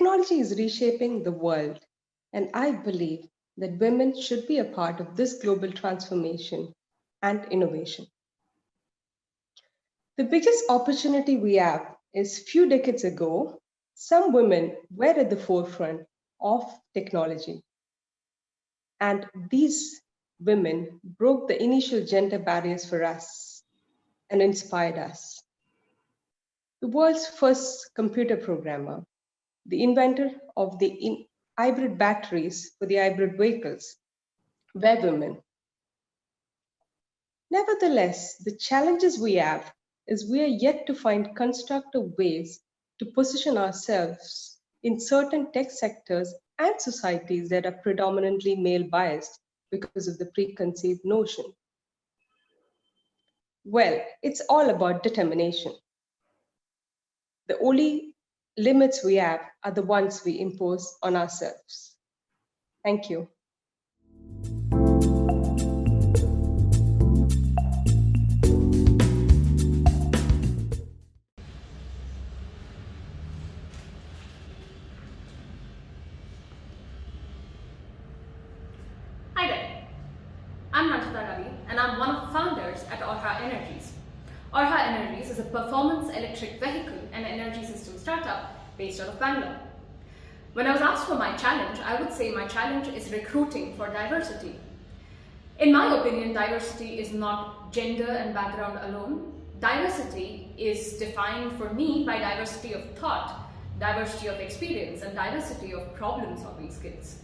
Technology is reshaping the world, and I believe that women should be a part of this global transformation and innovation. The biggest opportunity we have is few decades ago, some women were at the forefront of technology, and these women broke the initial gender barriers for us and inspired us. The world's first computer programmer, the inventor of the hybrid batteries for the hybrid vehicles, were women. Nevertheless, the challenges we have is we are yet to find constructive ways to position ourselves in certain tech sectors and societies that are predominantly male biased because of the preconceived notion. Well, it's all about determination. The only limits we have are the ones we impose on ourselves. Thank you. Hi there, I'm Rajita Ravi and I'm one of the founders at Orha Energies. Orha Energies is a performance electric vehicle and energy system startup based out of Bangalore. When I was asked for my challenge, I would say my challenge is recruiting for diversity. In my opinion, diversity is not gender and background alone. Diversity is defined for me by diversity of thought, diversity of experience, and diversity of problem-solving skills.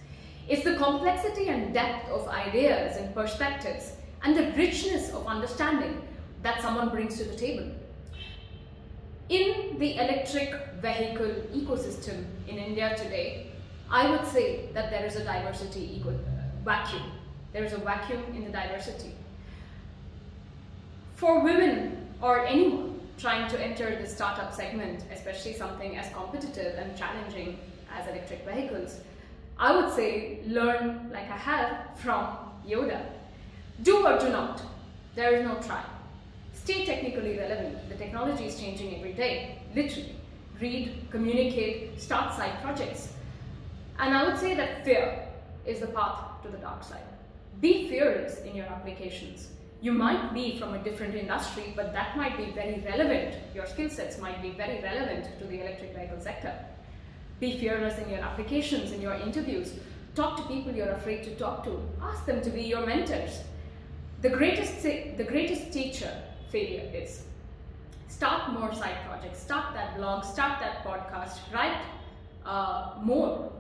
It's the complexity and depth of ideas and perspectives and the richness of understanding that someone brings to the table. In the electric vehicle ecosystem in India today, I would say that there is a diversity vacuum. There is a vacuum in the diversity. For women or anyone trying to enter the startup segment, especially something as competitive and challenging as electric vehicles, I would say learn like I have from Yoda. Do or do not. There is no try. Stay technically relevant. The technology is changing every day, literally. Read, communicate, start side projects. And I would say that fear is the path to the dark side. Be fearless in your applications. You might be from a different industry, but that might be very relevant. Your skill sets might be very relevant to the electric vehicle sector. Be fearless in your applications, in your interviews. Talk to people you're afraid to talk to. Ask them to be your mentors. The greatest teacher failure is start more side projects, start that blog, start that podcast, write more.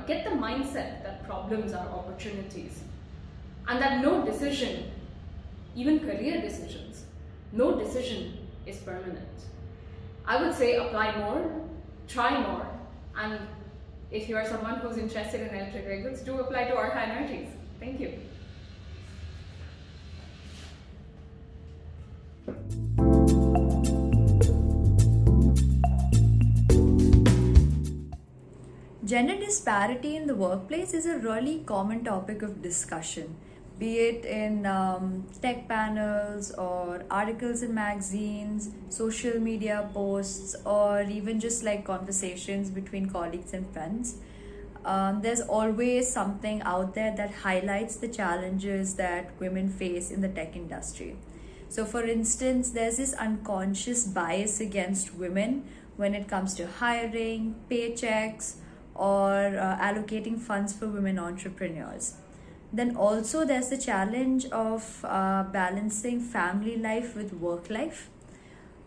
Get the mindset that problems are opportunities and that no decision, even career decisions, no decision is permanent. I would say apply more, try more, and if you are someone who's interested in electric vehicles, do apply to Orha Energies. Thank you. Gender disparity in the workplace is a really common topic of discussion, be it in tech panels or articles in magazines, social media posts, or even just like conversations between colleagues and friends. There's always something out there that highlights the challenges that women face in the tech industry. So for instance, there's this unconscious bias against women when it comes to hiring, paychecks, or allocating funds for women entrepreneurs. Then also there's the challenge of balancing family life with work life.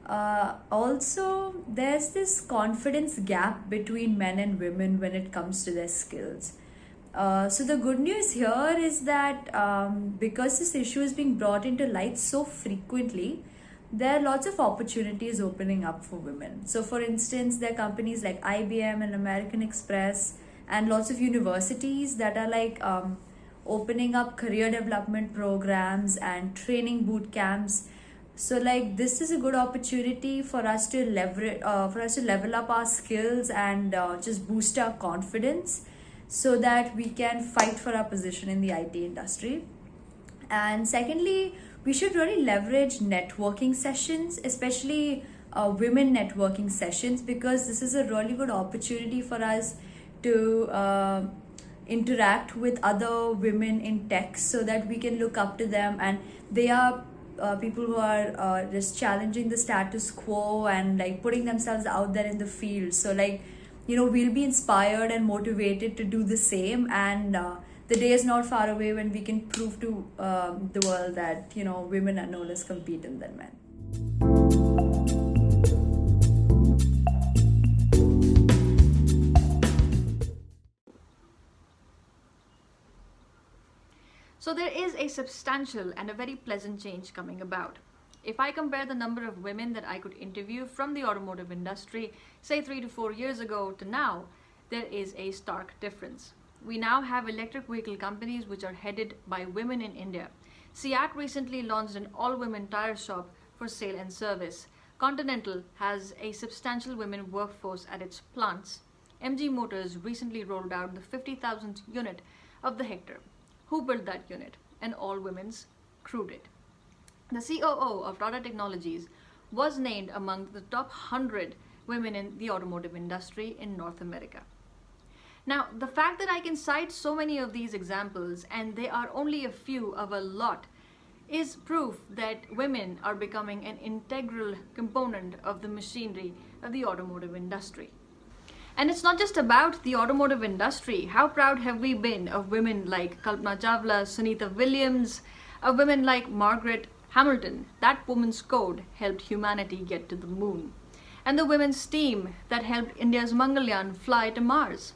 Also, there's this confidence gap between men and women when it comes to their skills. So the good news here is that because this issue is being brought into light so frequently, there are lots of opportunities opening up for women. So for instance, there are companies like IBM and American Express and lots of universities that are like opening up career development programs and training boot camps. So like this is a good opportunity for us to level up our skills and just boost our confidence so that we can fight for our position in the IT industry. And secondly, we should really leverage networking sessions, especially women networking sessions, because this is a really good opportunity for us to interact with other women in tech, so that we can look up to them, and they are people who are just challenging the status quo and like putting themselves out there in the field. So like, we'll be inspired and motivated to do the same, and the day is not far away when we can prove to the world that women are no less competent than men. So there is a substantial and a very pleasant change coming about. If I compare the number of women that I could interview from the automotive industry, say 3 to 4 years ago to now, there is a stark difference. We now have electric vehicle companies which are headed by women in India. Seat recently launched an all-women tire shop for sale and service. Continental has a substantial women workforce at its plants. MG Motors recently rolled out the 50,000th unit of the Hector. Who built that unit? An all-women's crew did. The COO of Tata Technologies was named among the top 100 women in the automotive industry in North America. Now, the fact that I can cite so many of these examples, and they are only a few of a lot, is proof that women are becoming an integral component of the machinery of the automotive industry. And it's not just about the automotive industry. How proud have we been of women like Kalpana Chawla, Sunita Williams, of women like Margaret Hamilton? That woman's code helped humanity get to the moon. And the women's team that helped India's Mangalyaan fly to Mars.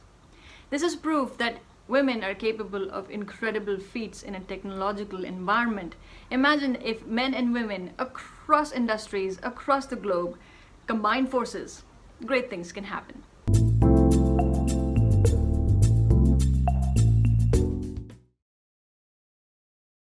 This is proof that women are capable of incredible feats in a technological environment. Imagine if men and women across industries, across the globe, combine forces. Great things can happen.